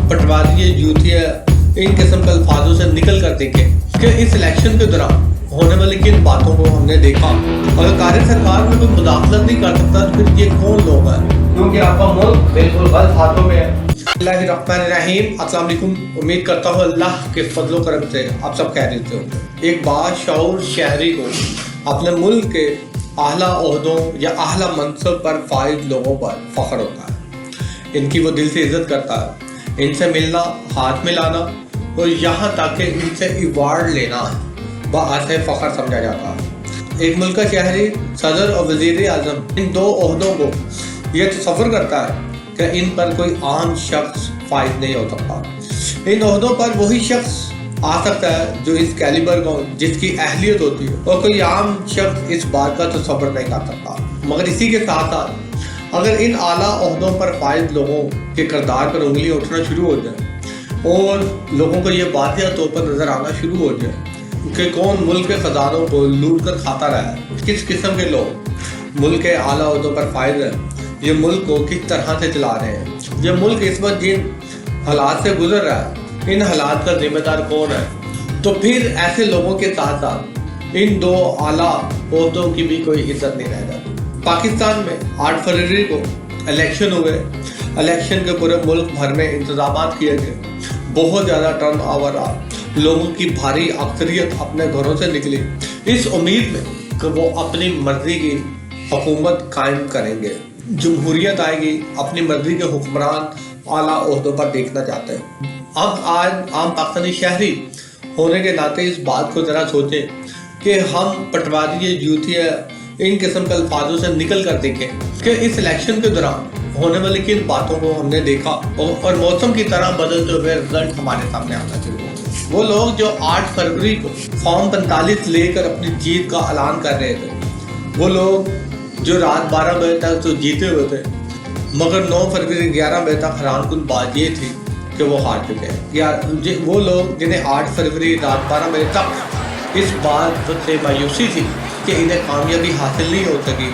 पटवारी यूथिया इन किस्म के अल्फाजों से निकल कर देखें कि इस इलेक्शन के दौरान होने वाली किन बातों को हमने देखा। अगर कार्य सरकार में कोई मुदाखलत नहीं कर सकता तो फिर ये कौन लोग हैं, क्योंकि आपका मुल्क बिल्कुल गलत हाथों में है। बिस्मिल्लाहिर्रहमानिर्रहीम, अस्सलाम वालेकुम। उम्मीद करता हूँ अल्लाह के फजलो करम से आप सब खैरियत से होंगे। एक बाशऊर शहरी को अपने मुल्क के आला ओहदों या आला मनसब पर फाइज लोगों पर फ़ख्र होता है। इनकी वो दिल से इज्जत करता है। इनसे मिलना, हाथ मिलाना और यहाँ तक कि इनसे अवार्ड लेना बाअसे फ़ख्र समझा जाता है। एक मुल्क का शहरी सदर और वज़ीर आज़म इन दो ओहदों को यह तसव्वुर करता है कि इन पर कोई आम शख्स फाइज नहीं हो सकता। इन ओहदों पर वही शख्स आ सकता है जो इस कैलिबर को, जिसकी अहलियत होती है, और कोई आम शख्स इस बात का तसव्वुर नहीं कर सकता। मगर इसी के साथ साथ अगर इन आला ओहदों पर फाइज लोगों के किरदार पर उंगली उठना शुरू हो जाए और लोगों को ये वाक़या तौर पर नज़र आना शुरू हो जाए कि कौन मुल्क के ख़जानों को लूट कर खाता रहा है, किस किस्म के लोग मुल्क के आला ओहदों पर फाइज हैं, ये मुल्क को किस तरह से चला रहे हैं, ये मुल्क इस वक्त जिन हालात से गुजर रहा है, इन हालात का जिम्मेदार कौन है, तो फिर ऐसे लोगों के साथ साथ इन दो आला ओहदों की भी कोई इज्जत नहीं रह जाती। पाकिस्तान में 8 फरवरी को इलेक्शन हुए। इलेक्शन के पूरे मुल्क भर में इंतजाम किए गए। बहुत ज़्यादा टर्न ओवर रहा। लोगों की भारी अक्सरियत अपने घरों से निकली इस उम्मीद में कि वो अपनी मर्जी की हुकूमत कायम करेंगे, जमहूरियत आएगी, अपनी मर्जी के हुक्मरान आला ओहदों पर देखना चाहते हैं। अब आज आम पाकिस्तानी शहरी होने के नाते इस बात को ज़रा सोचें कि हम पटवारी यूथिया इन किस्म के अल्फाजों से निकल कर देखें कि इस इलेक्शन के दौरान होने वाली किन बातों को हमने देखा और मौसम की तरह बदलते हुए रिजल्ट हमारे सामने आता शुरू हो। वो लोग जो 8 फरवरी को फॉर्म 45 लेकर अपनी जीत का ऐलान कर रहे थे, वो लोग जो रात 12 बजे तक तो जीते हुए थे, मगर 9 फरवरी 11 बजे तक हैरानकुन बात ये थी कि वो हार चुके हैं। या वो लोग जिन्हें 8 फरवरी रात 12 बजे तक इस बात से मायूसी थी कि इन्हें कामयाबी हासिल नहीं हो सकी,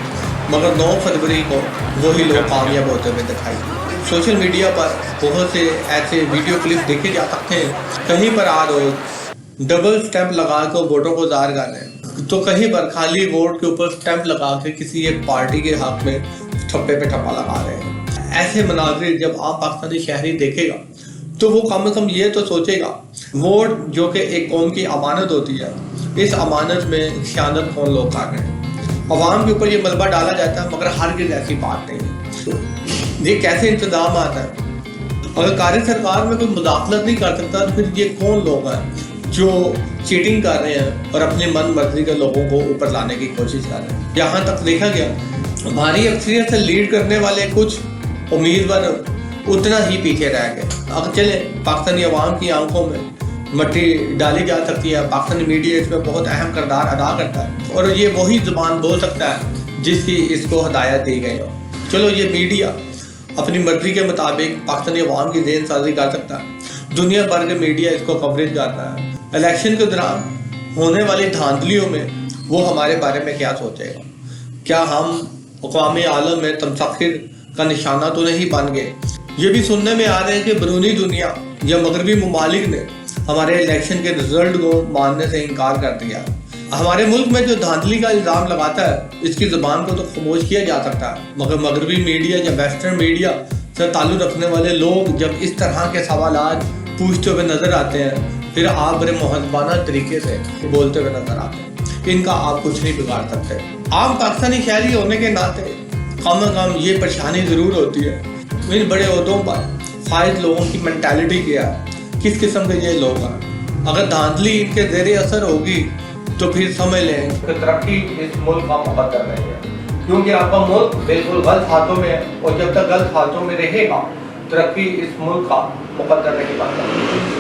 मगर 9 फरवरी को वही लोग कामयाब होते हुए दिखाई। सोशल मीडिया पर बहुत से ऐसे वीडियो क्लिप देखे जा सकते हैं। कहीं पर आ रोज डबल स्टैंप लगा कर वोटों को ज़ाहिर कर रहे हैं, तो कहीं पर खाली वोट के ऊपर स्टैंप लगा के किसी एक पार्टी के हक में ठप्पे पे ठप्पा लगा रहे हैं। ऐसे मनाजिर जब आम पाकिस्तानी शहरी देखेगा तो वो कम से कम ये तो सोचेगा, वोट जो कि एक कौम की अमानत होती है, इस अमानत में खयानत कौन लोग कर रहे हैं। अवाम के ऊपर ये मलबा डाला जाता है, मगर हरगिज़ ऐसी बात नहीं है। ये कैसे इंतजाम आता है। अगर कार्य सरकार में कोई मुदाखलत नहीं कर सकता तो फिर ये कौन लोग हैं जो चीटिंग कर रहे हैं और अपनी मन मर्जी के लोगों को ऊपर लाने की कोशिश कर रहे हैं। यहाँ तक देखा गया हमारी अक्सरियत से लीड करने वाले कुछ उम्मीदवार उतना ही पीछे रह गए। अगर चले पाकिस्तानी अवाम की आंखों में मट्टी डाली जा सकती है, पाकिस्तानी मीडिया इसमें बहुत अहम किरदार अदा करता है और ये वही ज़ुबान बोल सकता है जिसकी इसको हदायत दी गई हो। चलो ये मीडिया अपनी मर्जी के मुताबिक पाकिस्तानी अवाम की ज़हन साजी कर सकता है, दुनिया भर के मीडिया इसको कवरेज करता है। इलेक्शन के दौरान होने वाली धांधलियों में वो हमारे बारे में क्या सोचेगा। क्या हम अक़वाम आलम में तमसख़िर का निशाना तो नहीं बन गए। ये भी सुनने में आ रहे हैं कि बैरूनी दुनिया या मगरबी ममालिक ने हमारे इलेक्शन के रिजल्ट को मानने से इनकार कर दिया। हमारे मुल्क में जो धांधली का इल्ज़ाम लगाता है, इसकी ज़ुबान को तो खामोश किया जा सकता है, मगर मगरबी मीडिया या वेस्टर्न मीडिया से ताल्लुक़ रखने वाले लोग जब इस तरह के सवालात पूछते हुए नज़र आते हैं, फिर आप बड़े मुहज़्ज़बाना तरीके से बोलते हुए नज़र आते हैं, इनका आप कुछ नहीं बिगाड़ सकते। आम पाकिस्तानी शहरी होने के नाते कम से कम ये परेशानी ज़रूर होती है, इन बड़े ओहदों पर फाइज लोगों की मेंटालिटी क्या है, किस किस्म के ये लोग हैं। अगर धांधली इनके ज़ेरे असर होगी तो फिर समझ लें कि तरक्की इस मुल्क का मुकद्दर नहीं है, क्योंकि आपका मुल्क बिल्कुल गलत हाथों में है और जब तक गलत हाथों में रहेगा तरक्की इस मुल्क का मुकद्दर नहीं बनता।